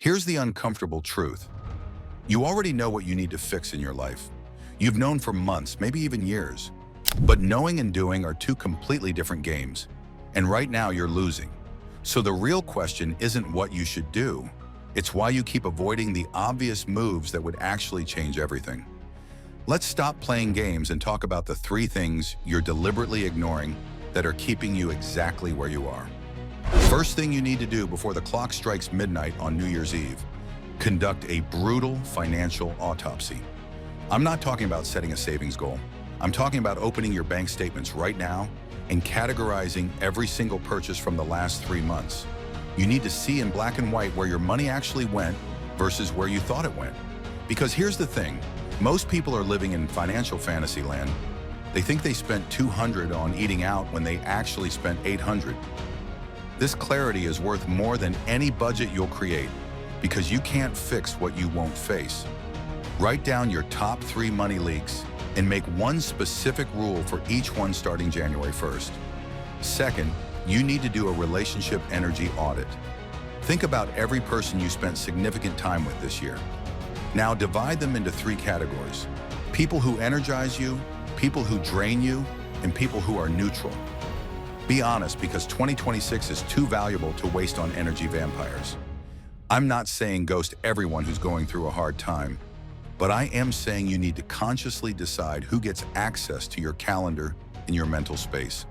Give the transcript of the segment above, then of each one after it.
Here's the uncomfortable truth. You already know what you need to fix in your life. You've known for months, maybe even years. But knowing and doing are two completely different games. And right now you're losing. So the real question isn't what you should do. It's why you keep avoiding the obvious moves that would actually change everything. Let's stop playing games and talk about the three things you're deliberately ignoring that are keeping you exactly where you are. First thing you need to do before the clock strikes midnight on New Year's Eve: conduct a brutal financial autopsy. I'm not talking about setting a savings goal. I'm talking about opening your bank statements right now and categorizing every single purchase from the last 3 months. You need to see in black and white where your money actually went versus where you thought it went. Because here's the thing, most people are living in financial fantasy land. They think they spent $200 on eating out when they actually spent $800. This clarity is worth more than any budget you'll create, because you can't fix what you won't face. Write down your top 3 money leaks and make one specific rule for each one starting January 1st. Second, you need to do a relationship energy audit. Think about every person you spent significant time with this year. Now divide them into 3 categories: people who energize you, people who drain you, and people who are neutral. Be honest, because 2026 is too valuable to waste on energy vampires. I'm not saying ghost everyone who's going through a hard time, but I am saying you need to consciously decide who gets access to your calendar and your mental space.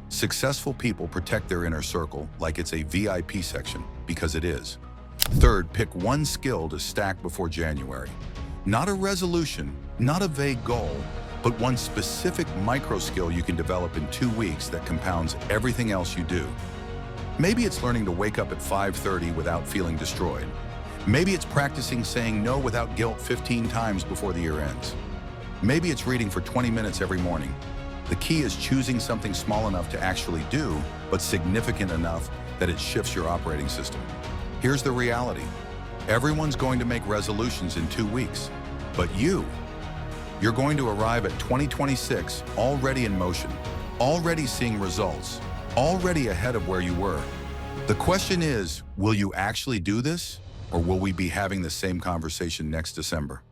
Successful people protect their inner circle like it's a VIP section, because it is. Third, pick one skill to stack before January. Not a resolution, not a vague goal, but one specific micro skill you can develop in 2 weeks that compounds everything else you do. Maybe it's learning to wake up at 5:30 without feeling destroyed. Maybe it's practicing saying no without guilt 15 times before the year ends. Maybe it's reading for 20 minutes every morning. The key is choosing something small enough to actually do, but significant enough that it shifts your operating system. Here's the reality. Everyone's going to make resolutions in 2 weeks, but you're going to arrive at 2026 already in motion, already seeing results, already ahead of where you were. The question is, will you actually do this, or will we be having the same conversation next December?